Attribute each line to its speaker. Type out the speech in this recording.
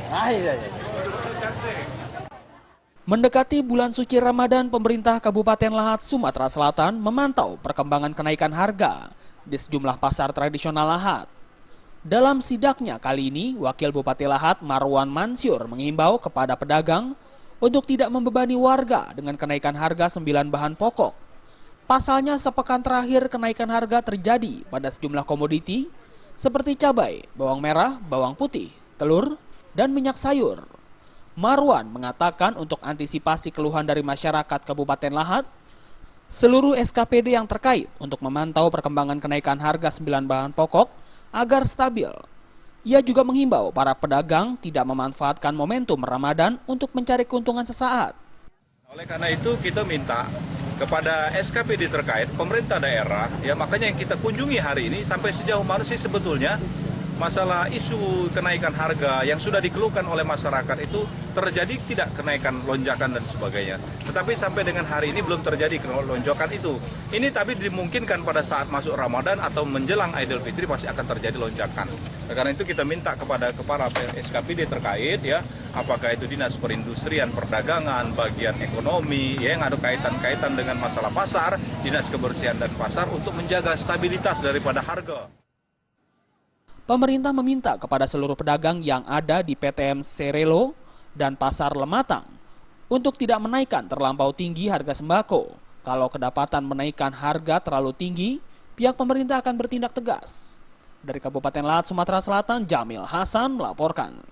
Speaker 1: Ah, iya, iya.
Speaker 2: Mendekati bulan suci Ramadan, pemerintah Kabupaten Lahat, Sumatera Selatan memantau perkembangan kenaikan harga di sejumlah pasar tradisional Lahat. Dalam sidaknya kali ini, Wakil Bupati Lahat Marwan Mansyur mengimbau kepada pedagang untuk tidak membebani warga dengan kenaikan harga 9 bahan pokok. Pasalnya sepekan terakhir kenaikan harga terjadi pada sejumlah komoditi seperti cabai, bawang merah, bawang putih, telur, dan minyak sayur. Marwan mengatakan untuk antisipasi keluhan dari masyarakat Kabupaten Lahat, seluruh SKPD yang terkait untuk memantau perkembangan kenaikan harga 9 bahan pokok agar stabil. Ia juga menghimbau para pedagang tidak memanfaatkan momentum Ramadan untuk mencari keuntungan sesaat.
Speaker 3: Oleh karena itu kita minta kepada SKPD terkait pemerintah daerah, ya makanya yang kita kunjungi hari ini sampai sejauh mana sih sebetulnya masalah isu kenaikan harga yang sudah dikeluhkan oleh masyarakat itu terjadi tidak kenaikan lonjakan dan sebagainya. Tetapi sampai dengan hari ini belum terjadi lonjakan itu. Ini tapi dimungkinkan pada saat masuk Ramadan atau menjelang Idul Fitri pasti akan terjadi lonjakan. Karena itu kita minta kepada kepala SKPD terkait ya, apakah itu Dinas Perindustrian, Perdagangan, bagian ekonomi ya, yang ada kaitan-kaitan dengan masalah pasar, Dinas Kebersihan dan Pasar untuk menjaga stabilitas daripada harga.
Speaker 2: Pemerintah meminta kepada seluruh pedagang yang ada di PTM Serelo dan Pasar Lematang untuk tidak menaikkan terlampau tinggi harga sembako. Kalau kedapatan menaikkan harga terlalu tinggi, pihak pemerintah akan bertindak tegas. Dari Kabupaten Lahat, Sumatera Selatan, Jamil Hasan melaporkan.